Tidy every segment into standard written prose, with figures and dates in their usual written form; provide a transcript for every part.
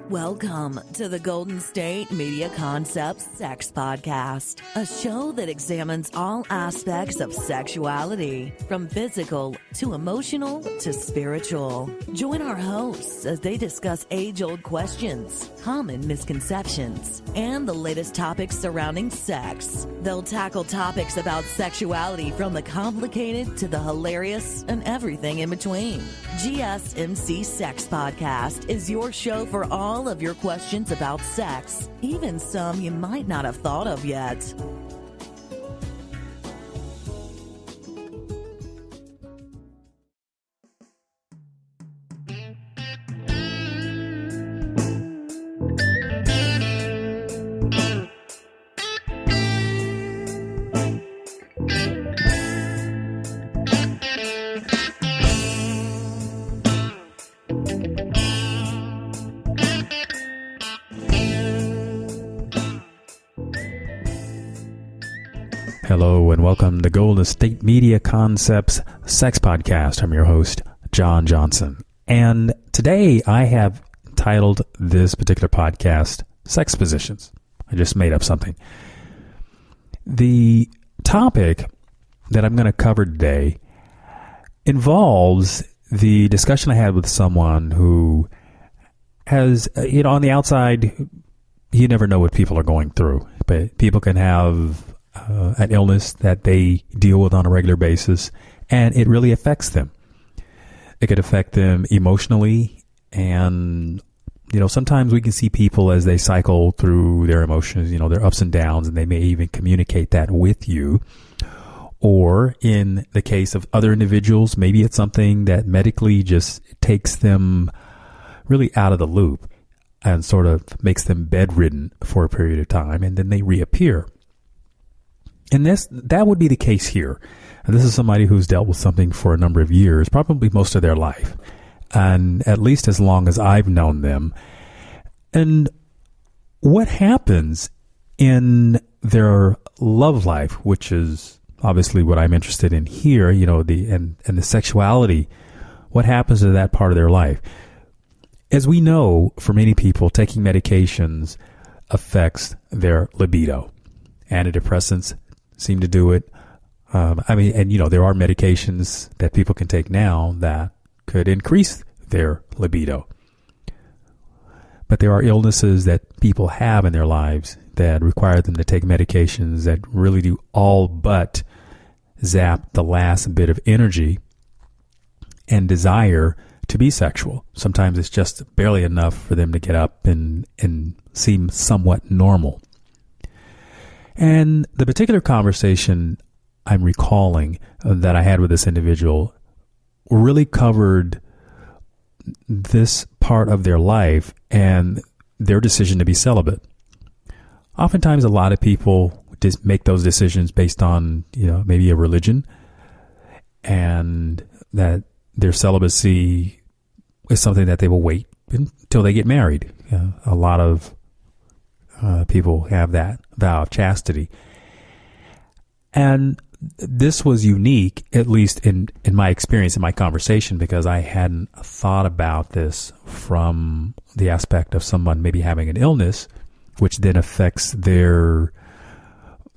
Welcome to the Golden State Media Concepts Sex Podcast, a show that examines all aspects of sexuality, from physical to emotional to spiritual. Join our hosts as they discuss age-old questions, common misconceptions, and the latest topics surrounding sex. They'll tackle topics about sexuality from the complicated to the hilarious and everything in between. GSMC Sex Podcast is your show for all of your questions about sex, even some you might not have thought of yet. Hello and welcome to Golden State Media Concepts Sex Podcast. I'm your host, John Johnson. And today I have titled this particular podcast, Sexpositions. I just made up something. The topic that I'm going to cover today involves the discussion I had with someone who has, on the outside, you never know what people are going through. But people can have an illness that they deal with on a regular basis, and it really affects them. It could affect them emotionally, and sometimes we can see people as they cycle through their emotions, their ups and downs, and they may even communicate that with you. Or in the case of other individuals, maybe it's something that medically just takes them really out of the loop and sort of makes them bedridden for a period of time, and then they reappear. And that would be the case here. And this is somebody who's dealt with something for a number of years, probably most of their life, and at least as long as I've known them. And what happens in their love life, which is obviously what I'm interested in here, and the sexuality, what happens to that part of their life? As we know, for many people, taking medications affects their libido. Antidepressants seem to do it. There are medications that people can take now that could increase their libido. But there are illnesses that people have in their lives that require them to take medications that really do all but zap the last bit of energy and desire to be sexual. Sometimes it's just barely enough for them to get up and seem somewhat normal. And the particular conversation I'm recalling that I had with this individual really covered this part of their life and their decision to be celibate. Oftentimes, a lot of people just make those decisions based on, maybe a religion, and that their celibacy is something that they will wait until they get married. A lot of people have that vow of chastity. And this was unique, at least in my experience, in my conversation, because I hadn't thought about this from the aspect of someone maybe having an illness, which then affects their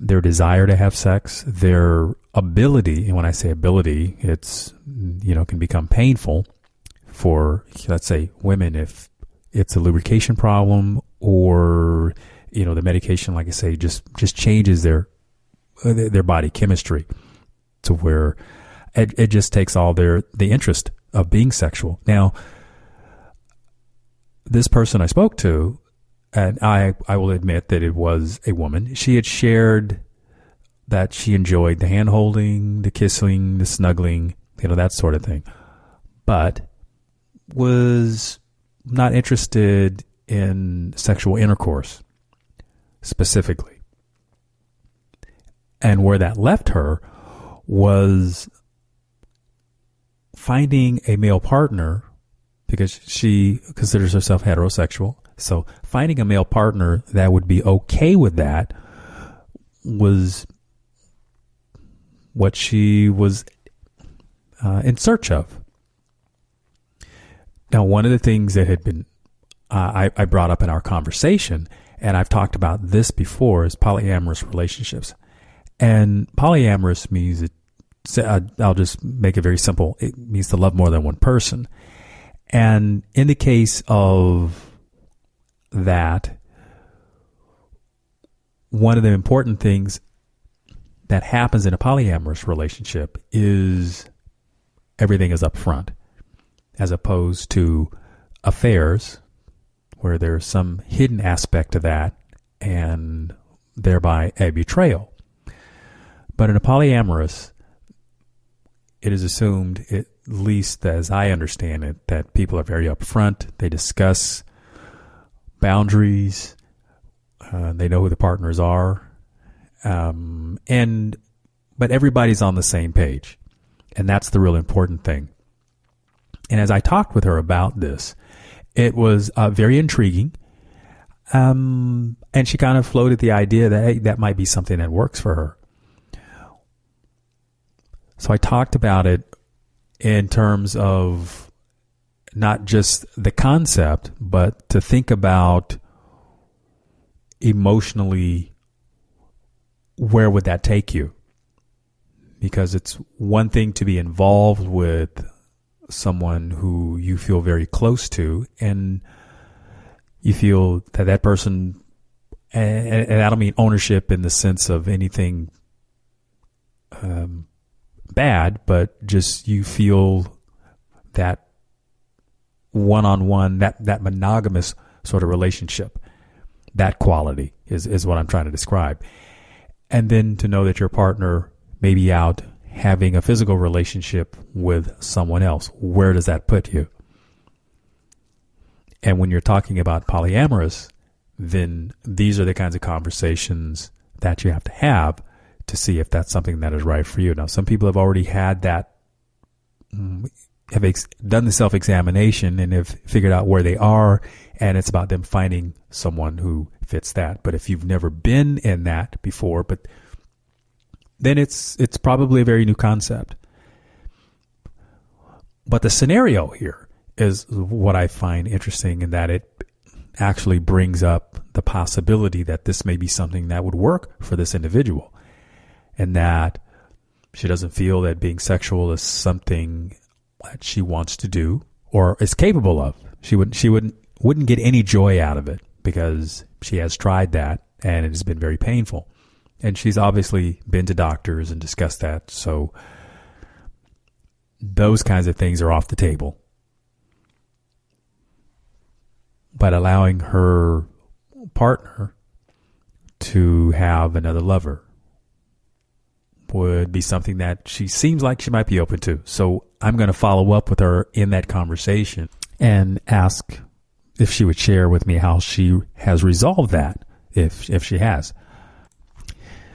desire to have sex, their ability. And when I say ability, it's, can become painful for, let's say, women if it's a lubrication problem, or the medication, like I say, just changes their body chemistry to where it just takes all the interest of being sexual. Now, this person I spoke to, and I will admit that it was a woman, she had shared that she enjoyed the hand holding, the kissing, the snuggling, that sort of thing, but was not interested in sexual intercourse specifically. And where that left her was finding a male partner, because she considers herself heterosexual. So finding a male partner that would be okay with that was what she was in search of. Now, one of the things that had been I brought up in our conversation, and I've talked about this before, is polyamorous relationships. And polyamorous means, I'll just make it very simple, it means to love more than one person. And in the case of that, one of the important things that happens in a polyamorous relationship is everything is up front, as opposed to affairs, where there's some hidden aspect to that and thereby a betrayal. But in a polyamorous, it is assumed, at least as I understand it, that people are very upfront. They discuss boundaries. They know who the partners are. But everybody's on the same page. And that's the real important thing. And as I talked with her about this, it was very intriguing. And she kind of floated the idea that, hey, that might be something that works for her. So I talked about it in terms of not just the concept, but to think about emotionally, where would that take you? Because it's one thing to be involved with someone who you feel very close to, and you feel that that person, and I don't mean ownership in the sense of anything bad, but just you feel that one-on-one, that monogamous sort of relationship, that quality is what I'm trying to describe. And then to know that your partner may be out having a physical relationship with someone else. Where does that put you? And when you're talking about polyamorous, then these are the kinds of conversations that you have to see if that's something that is right for you. Now, some people have already had that, have done the self-examination and have figured out where they are, and it's about them finding someone who fits that. But if you've never been in that before, then it's probably a very new concept. But the scenario here is what I find interesting, in that it actually brings up the possibility that this may be something that would work for this individual, and that she doesn't feel that being sexual is something that she wants to do or is capable of. She wouldn't get any joy out of it because she has tried that and it has been very painful. And she's obviously been to doctors and discussed that. So those kinds of things are off the table. But allowing her partner to have another lover would be something that she seems like she might be open to. So I'm going to follow up with her in that conversation and ask if she would share with me how she has resolved that, if she has.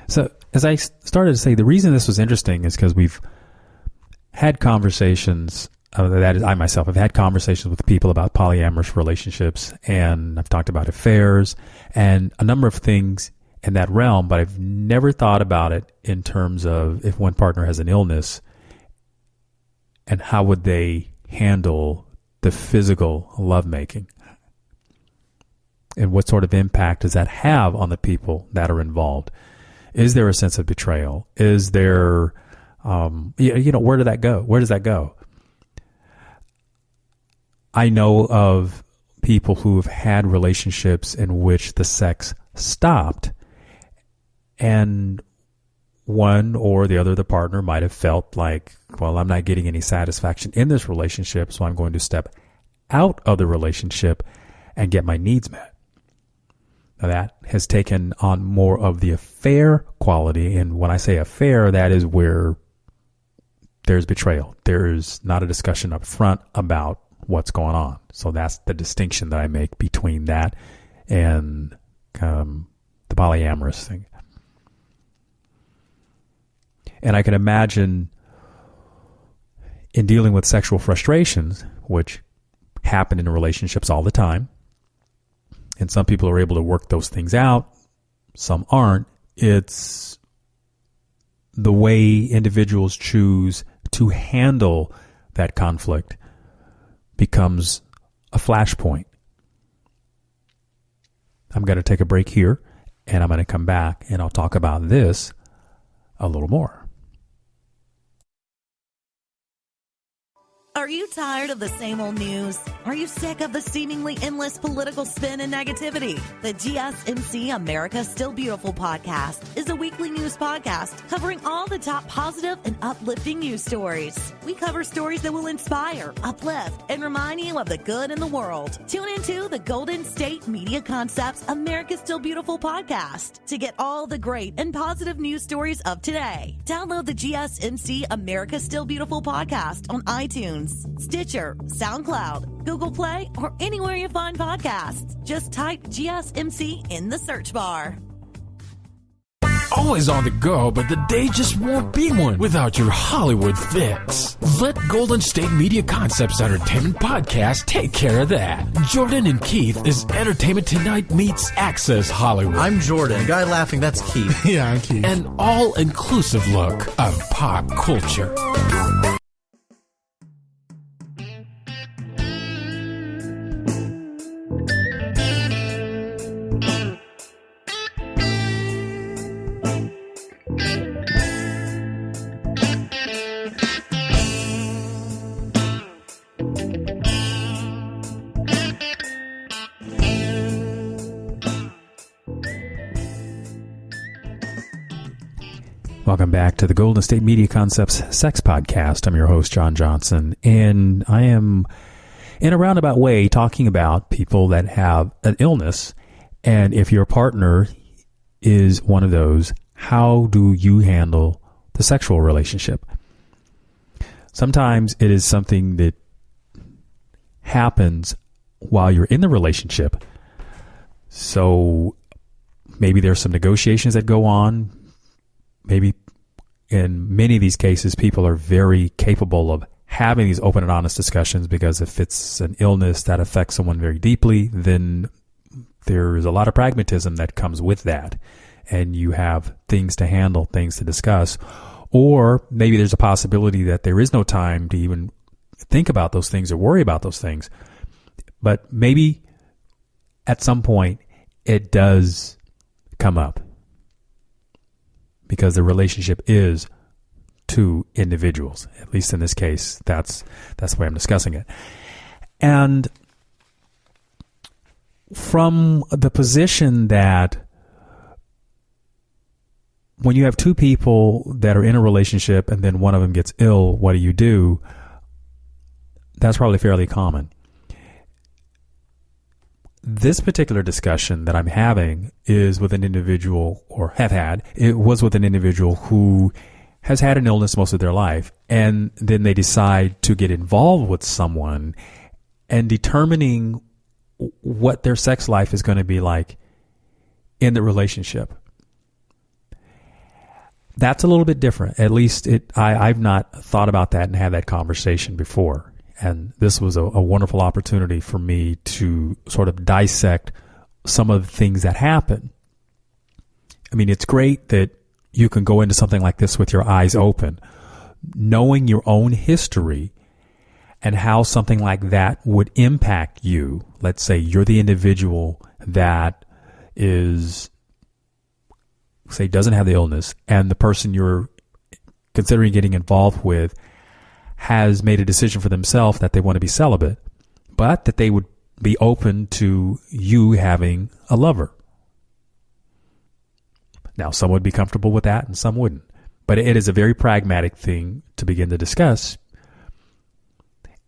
So as I started to say, the reason this was interesting is because we've had conversations, that is, I myself have had conversations with people about polyamorous relationships, and I've talked about affairs and a number of things in that realm, but I've never thought about it in terms of if one partner has an illness and how would they handle the physical lovemaking, and what sort of impact does that have on the people that are involved? Is there a sense of betrayal? Is there, where did that go? Where does that go? I know of people who have had relationships in which the sex stopped, and one or the other of the partner might have felt like, well, I'm not getting any satisfaction in this relationship, so I'm going to step out of the relationship and get my needs met. Now, that has taken on more of the affair quality, and when I say affair, that is where there's betrayal. There's not a discussion up front about what's going on. So that's the distinction that I make between that and the polyamorous thing. And I can imagine in dealing with sexual frustrations, which happen in relationships all the time, and some people are able to work those things out, some aren't. It's the way individuals choose to handle that conflict becomes a flashpoint. I'm going to take a break here, and I'm going to come back, and I'll talk about this a little more. Are you tired of the same old news? Are you sick of the seemingly endless political spin and negativity? The GSMC America's Still Beautiful podcast is a weekly news podcast covering all the top positive and uplifting news stories. We cover stories that will inspire, uplift, and remind you of the good in the world. Tune into the Golden State Media Concepts America's Still Beautiful podcast to get all the great and positive news stories of today. Download the GSMC America's Still Beautiful podcast on iTunes, Stitcher, SoundCloud, Google Play, or anywhere you find podcasts. Just type GSMC in the search bar. Always on the go, but the day just won't be one without your Hollywood fix. Let Golden State Media Concepts Entertainment Podcast take care of that. Jordan and Keith is Entertainment Tonight meets Access Hollywood. I'm Jordan. The guy laughing, that's Keith. Yeah, I'm Keith. An all-inclusive look of pop culture. Welcome back to the Golden State Media Concepts Sex Podcast. I'm your host, John Johnson, and I am, in a roundabout way, talking about people that have an illness, and if your partner is one of those, how do you handle the sexual relationship? Sometimes it is something that happens while you're in the relationship, so maybe there's some negotiations that go on. Maybe in many of these cases, people are very capable of having these open and honest discussions, because if it's an illness that affects someone very deeply, then there is a lot of pragmatism that comes with that. And you have things to handle, things to discuss. Or maybe there's a possibility that there is no time to even think about those things or worry about those things. But maybe at some point it does come up, because the relationship is two individuals. At least in this case, that's the way I'm discussing it. And from the position that when you have two people that are in a relationship and then one of them gets ill, what do? That's probably fairly common. This particular discussion that I'm having is with an individual, or it was with an individual who has had an illness most of their life, and then they decide to get involved with someone, and determining what their sex life is going to be like in the relationship. That's a little bit different. At least I've not thought about that and had that conversation before. And this was a wonderful opportunity for me to sort of dissect some of the things that happen. I mean, it's great that you can go into something like this with your eyes open, knowing your own history and how something like that would impact you. Let's say you're the individual that doesn't have the illness, and the person you're considering getting involved with has made a decision for themselves that they want to be celibate, but that they would be open to you having a lover. Now, some would be comfortable with that and some wouldn't. But it is a very pragmatic thing to begin to discuss.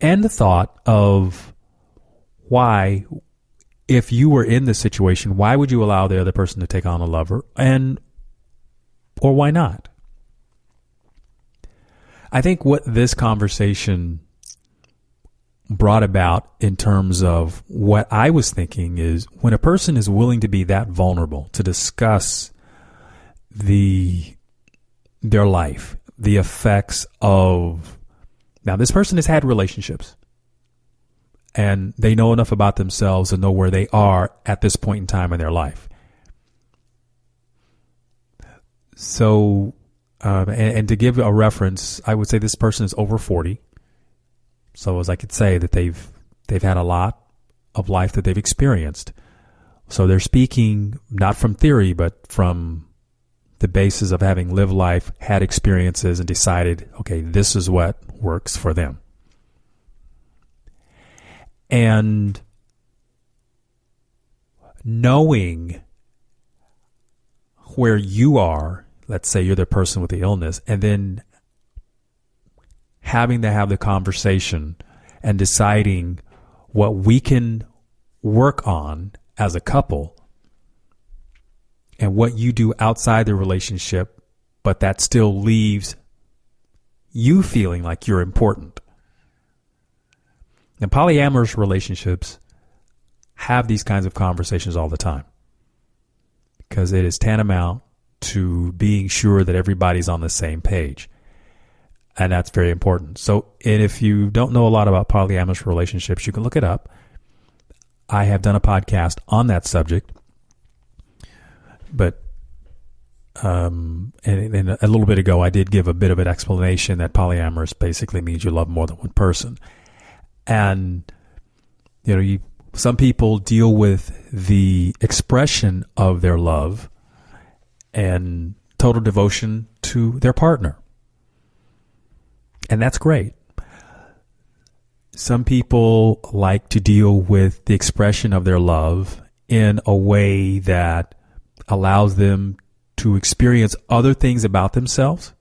And the thought of why, if you were in this situation, why would you allow the other person to take on a lover, or why not? I think what this conversation brought about in terms of what I was thinking is, when a person is willing to be that vulnerable to discuss their life, the effects of, now this person has had relationships and they know enough about themselves and know where they are at this point in time in their life. So, and to give a reference, I would say this person is over 40. So as I could say that they've had a lot of life that they've experienced. So they're speaking not from theory, but from the basis of having lived life, had experiences, and decided, okay, this is what works for them. And knowing where you are, let's say you're the person with the illness, and then having to have the conversation and deciding what we can work on as a couple and what you do outside the relationship, but that still leaves you feeling like you're important. And polyamorous relationships have these kinds of conversations all the time because it is tantamount to being sure that everybody's on the same page. And that's very important. So, and if you don't know a lot about polyamorous relationships, you can look it up. I have done a podcast on that subject. But and a little bit ago, I did give a bit of an explanation that polyamorous basically means you love more than one person. And, some people deal with the expression of their love and total devotion to their partner. And that's great. Some people like to deal with the expression of their love in a way that allows them to experience other things about themselves.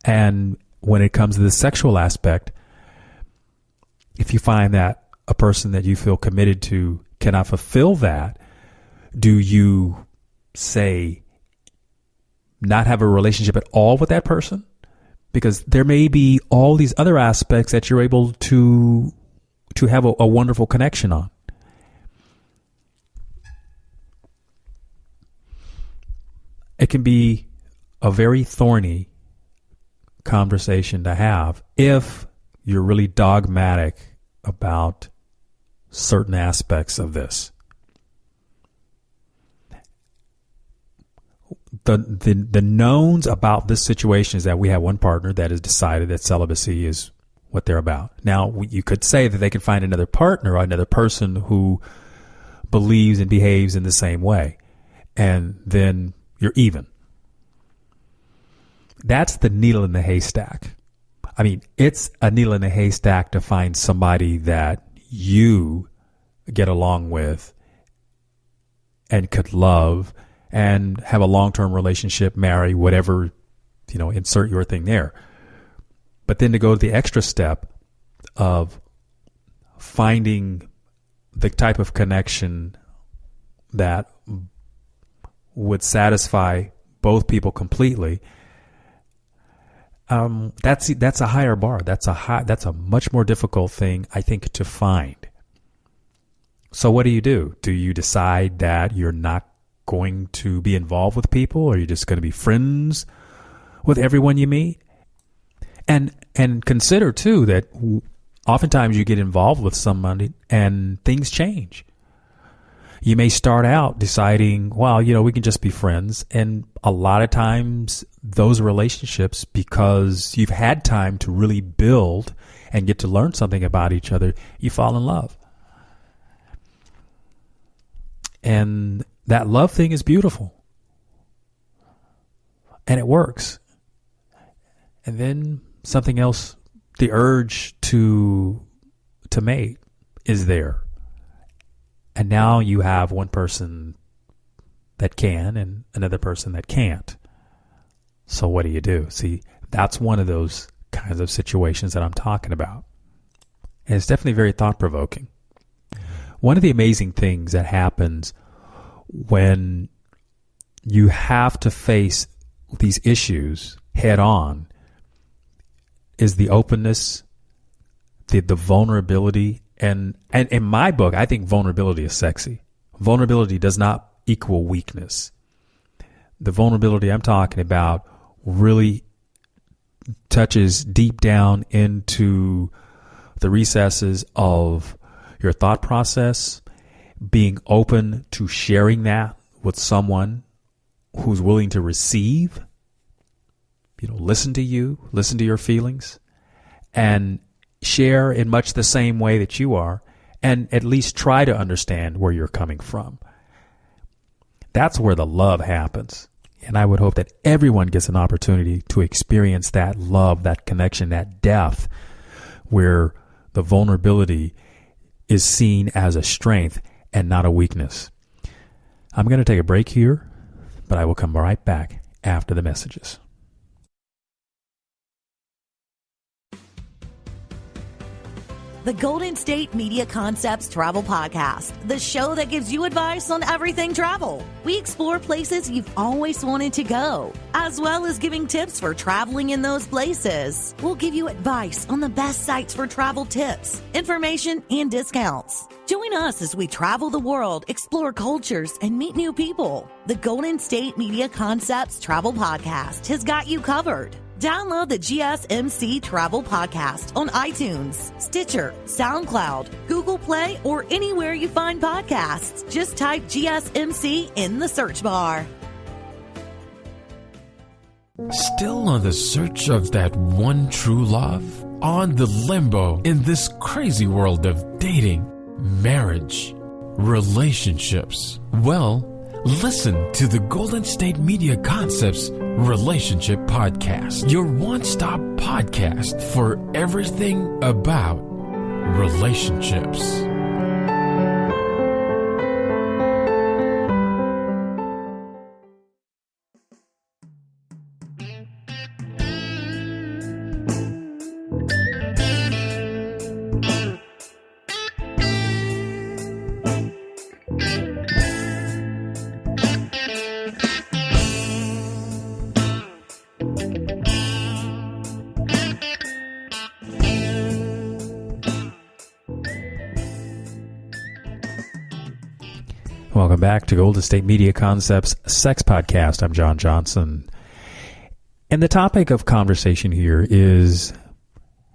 And when it comes to the sexual aspect, if you find that a person that you feel committed to cannot fulfill that, do you, say, not have a relationship at all with that person? Because there may be all these other aspects that you're able to have a wonderful connection on. It can be a very thorny conversation to have if you're really dogmatic about certain aspects of this. The knowns about this situation is that we have one partner that has decided that celibacy is what they're about. Now, you could say that they can find another partner or another person who believes and behaves in the same way, and then you're even. That's the needle in the haystack. I mean, it's a needle in the haystack to find somebody that you get along with and could love and have a long-term relationship, marry, whatever, insert your thing there. But then to go to the extra step of finding the type of connection that would satisfy both people completely, that's a higher bar. That's a much more difficult thing, I think, to find. So what do? Do you decide that you're not going to be involved with people, or you're just going to be friends with everyone you meet? And consider too that oftentimes you get involved with somebody and things change. You may start out deciding, well, we can just be friends. And a lot of times those relationships, because you've had time to really build and get to learn something about each other, you fall in love. And that love thing is beautiful. And it works. And then something else, the urge to mate is there. And now you have one person that can and another person that can't. So what do? See, that's one of those kinds of situations that I'm talking about. And it's definitely very thought-provoking. One of the amazing things that happens when you have to face these issues head on is the openness, the vulnerability. And in my book, I think vulnerability is sexy. Vulnerability does not equal weakness. The vulnerability I'm talking about really touches deep down into the recesses of your thought process, being open to sharing that with someone who's willing to receive, listen to you, listen to your feelings, and share in much the same way that you are, and at least try to understand where you're coming from. That's where the love happens. And I would hope that everyone gets an opportunity to experience that love, that connection, that depth, where the vulnerability is seen as a strength and not a weakness. I'm going to take a break here, but I will come right back after the messages. The Golden State Media Concepts Travel Podcast, the show that gives you advice on everything travel. We explore places you've always wanted to go, as well as giving tips for traveling in those places. We'll give you advice on the best sites for travel tips, information, and discounts. Join us as we travel the world, explore cultures, and meet new people. The Golden State Media Concepts Travel Podcast has got you covered. Download the GSMC Travel Podcast on iTunes, Stitcher, SoundCloud, Google Play, or anywhere you find podcasts. Just type GSMC in the search bar. Still on the search of that one true love? On the limbo in this crazy world of dating, marriage, relationships? Well, listen to the Golden State Media Concepts Relationship Podcast, your one-stop podcast for everything about relationships. Welcome back to Golden State Media Concepts Sex Podcast. I'm John Johnson. And the topic of conversation here is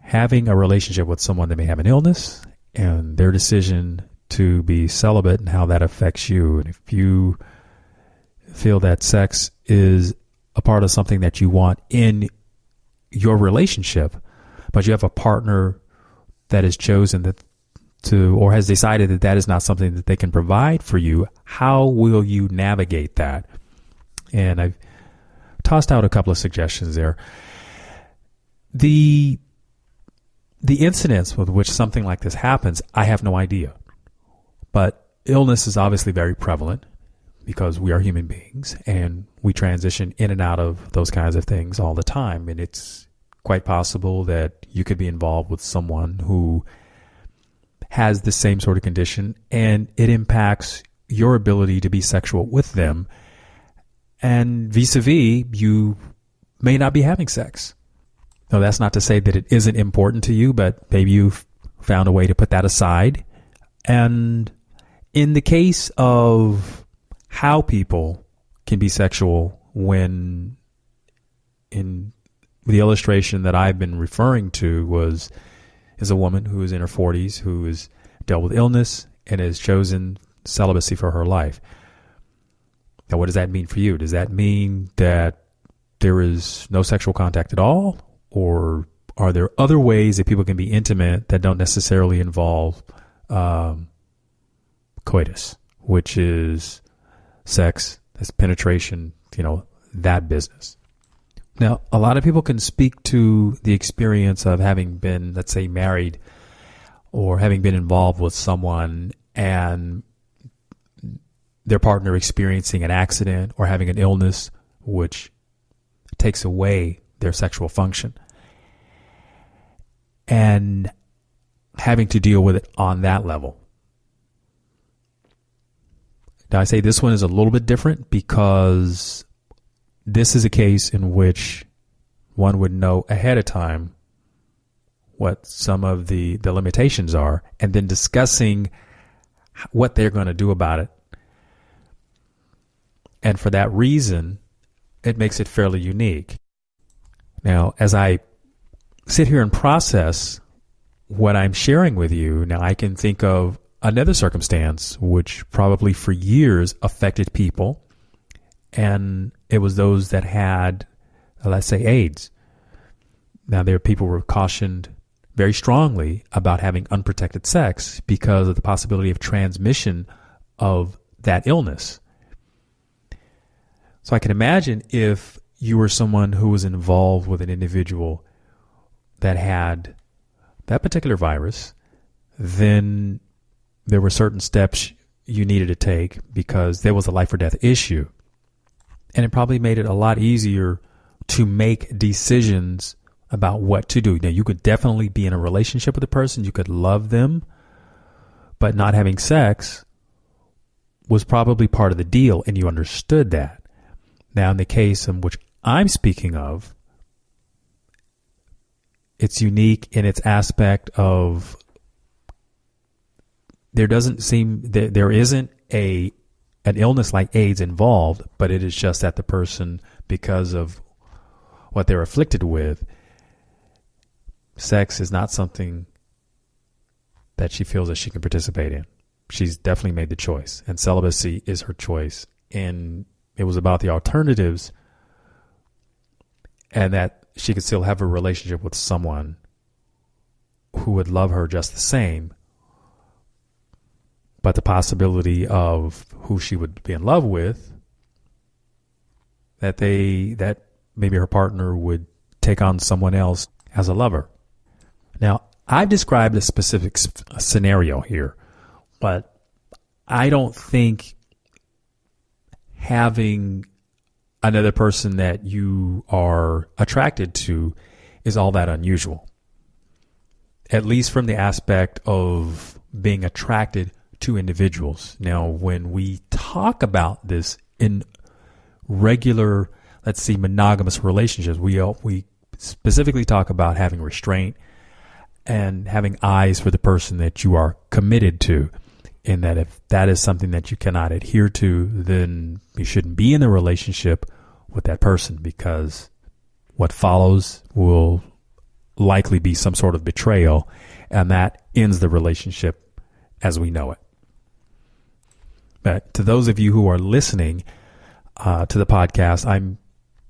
having a relationship with someone that may have an illness and their decision to be celibate and how that affects you. And if you feel that sex is a part of something that you want in your relationship, but you have a partner that is chosen or has decided that is not something that they can provide for you, how will you navigate that? And I've tossed out a couple of suggestions there. The incidents with which something like this happens, I have no idea. But illness is obviously very prevalent because we are human beings and we transition in and out of those kinds of things all the time. And it's quite possible that you could be involved with someone who has the same sort of condition, and it impacts your ability to be sexual with them. And vis-a-vis, you may not be having sex. Now, that's not to say that it isn't important to you, but maybe you've found a way to put that aside. And in the case of how people can be sexual, when in the illustration that I've been referring to is a woman who is in her 40s who has dealt with illness and has chosen celibacy for her life. Now, what does that mean for you? Does that mean that there is no sexual contact at all? Or are there other ways that people can be intimate that don't necessarily involve coitus, which is sex, that's penetration, that business? Now, a lot of people can speak to the experience of having been, let's say, married or having been involved with someone and their partner experiencing an accident or having an illness which takes away their sexual function and having to deal with it on that level. Now, I say this one is a little bit different because this is a case in which one would know ahead of time what some of the limitations are and then discussing what they're going to do about it. And for that reason, it makes it fairly unique. Now, as I sit here and process what I'm sharing with you, now I can think of another circumstance which probably for years affected people, and it was those that had, let's say, AIDS. Now, there are people who were cautioned very strongly about having unprotected sex because of the possibility of transmission of that illness. So I can imagine if you were someone who was involved with an individual that had that particular virus, then there were certain steps you needed to take because there was a life or death issue. And it probably made it a lot easier to make decisions about what to do. Now, you could definitely be in a relationship with a person, you could love them, but not having sex was probably part of the deal, and you understood that. Now, in the case in which I'm speaking of, it's unique in its aspect of there isn't an illness like AIDS involved, but it is just that the person, because of what they're afflicted with, sex is not something that she feels that she can participate in. She's definitely made the choice, and celibacy is her choice. And it was about the alternatives and that she could still have a relationship with someone who would love her just the same, but the possibility of who she would be in love with, that maybe her partner would take on someone else as a lover. Now, I've described a specific scenario here, but I don't think having another person that you are attracted to is all that unusual, at least from the aspect of being attracted to individuals. Now, when we talk about this in regular, let's see, monogamous relationships, we specifically talk about having restraint and having eyes for the person that you are committed to. In that if that is something that you cannot adhere to, then you shouldn't be in a relationship with that person, because what follows will likely be some sort of betrayal, and that ends the relationship as we know it. But to those of you who are listening to the podcast, I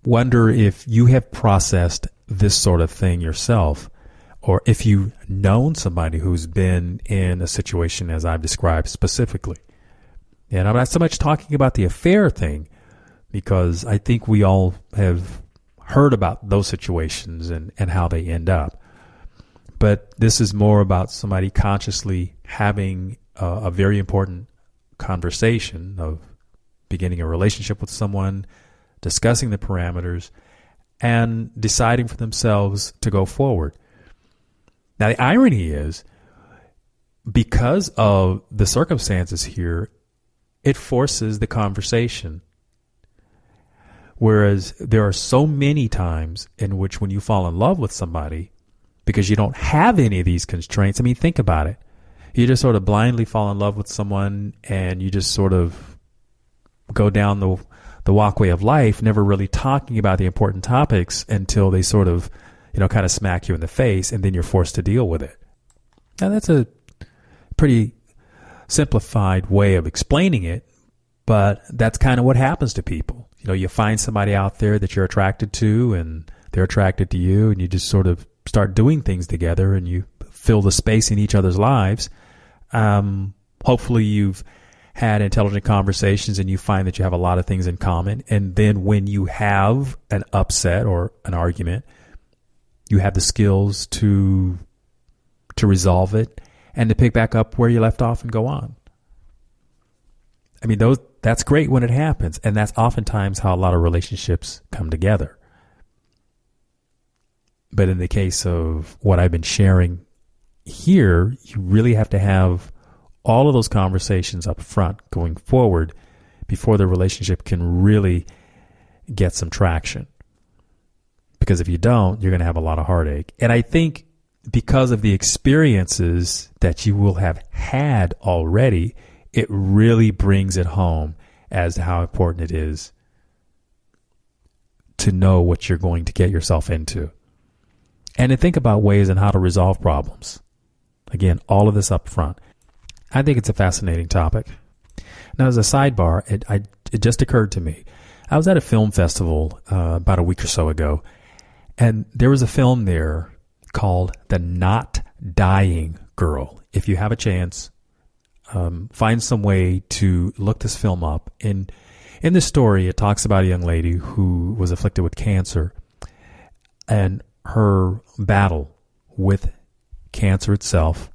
wonder if you have processed this sort of thing yourself, or if you've known somebody who's been in a situation as I've described specifically. And I'm not so much talking about the affair thing, because I think we all have heard about those situations and how they end up. But this is more about somebody consciously having a very important conversation of beginning a relationship with someone, discussing the parameters, and deciding for themselves to go forward. Now, the irony is, because of the circumstances here, it forces the conversation. Whereas there are so many times in which when you fall in love with somebody, because you don't have any of these constraints, I mean, think about it. You just sort of blindly fall in love with someone and you just sort of go down the walkway of life, never really talking about the important topics until they sort of, kind of smack you in the face, and then you're forced to deal with it. Now, that's a pretty simplified way of explaining it, but that's kind of what happens to people. You find somebody out there that you're attracted to, and they're attracted to you, and you just sort of start doing things together, and you fill the space in each other's lives. Hopefully you've had intelligent conversations and you find that you have a lot of things in common. And then when you have an upset or an argument, you have the skills to resolve it and to pick back up where you left off and go on. I mean, that's great when it happens, and that's oftentimes how a lot of relationships come together. But in the case of what I've been sharing here, you really have to have all of those conversations up front going forward before the relationship can really get some traction. Because if you don't, you're going to have a lot of heartache. And I think because of the experiences that you will have had already, it really brings it home as to how important it is to know what you're going to get yourself into. And to think about ways on how to resolve problems. Again, all of this up front. I think it's a fascinating topic. Now, as a sidebar, it just occurred to me. I was at a film festival about a week or so ago, and there was a film there called The Not Dying Girl. If you have a chance, find some way to look this film up. In this story, it talks about a young lady who was afflicted with cancer and her battle with cancer itself.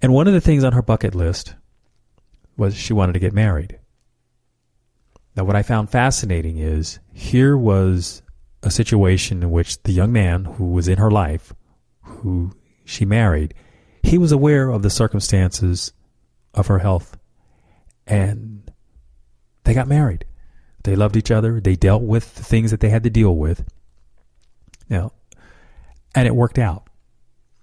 And one of the things on her bucket list was she wanted to get married. Now, what I found fascinating is here was a situation in which the young man who was in her life, who she married, he was aware of the circumstances of her health, and they got married. They loved each other. They dealt with the things that they had to deal with. Now, and it worked out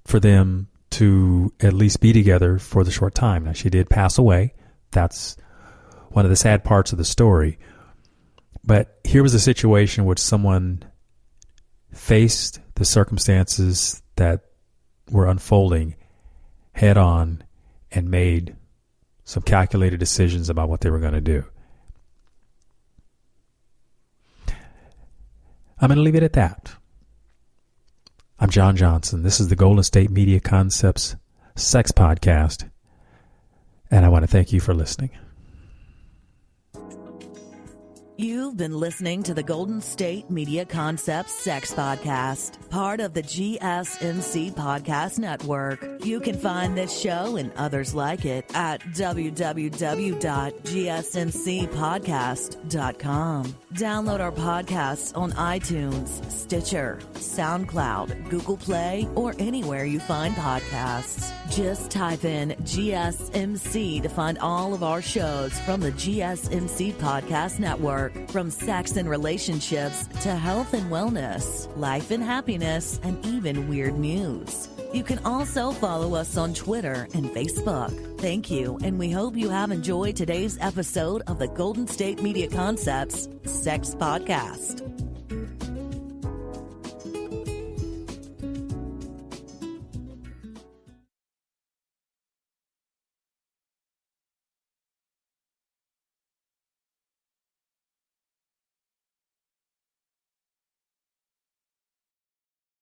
for them to at least be together for the short time. Now, she did pass away. That's one of the sad parts of the story. But here was a situation in which someone faced the circumstances that were unfolding head on and made some calculated decisions about what they were going to do. I'm going to leave it at that. I'm John Johnson. This is the Golden State Media Concepts Sex Podcast, and I want to thank you for listening. You've been listening to the Golden State Media Concepts Sex Podcast, part of the GSMC Podcast Network. You can find this show and others like it at www.gsmcpodcast.com. Download our podcasts on iTunes, Stitcher, SoundCloud, Google Play, or anywhere you find podcasts. Just type in GSMC to find all of our shows from the GSMC Podcast Network. From sex and relationships to health and wellness, life and happiness, and even weird news. You can also follow us on Twitter and Facebook. Thank you, and we hope you have enjoyed today's episode of the Golden State Media Concepts Sex Podcast.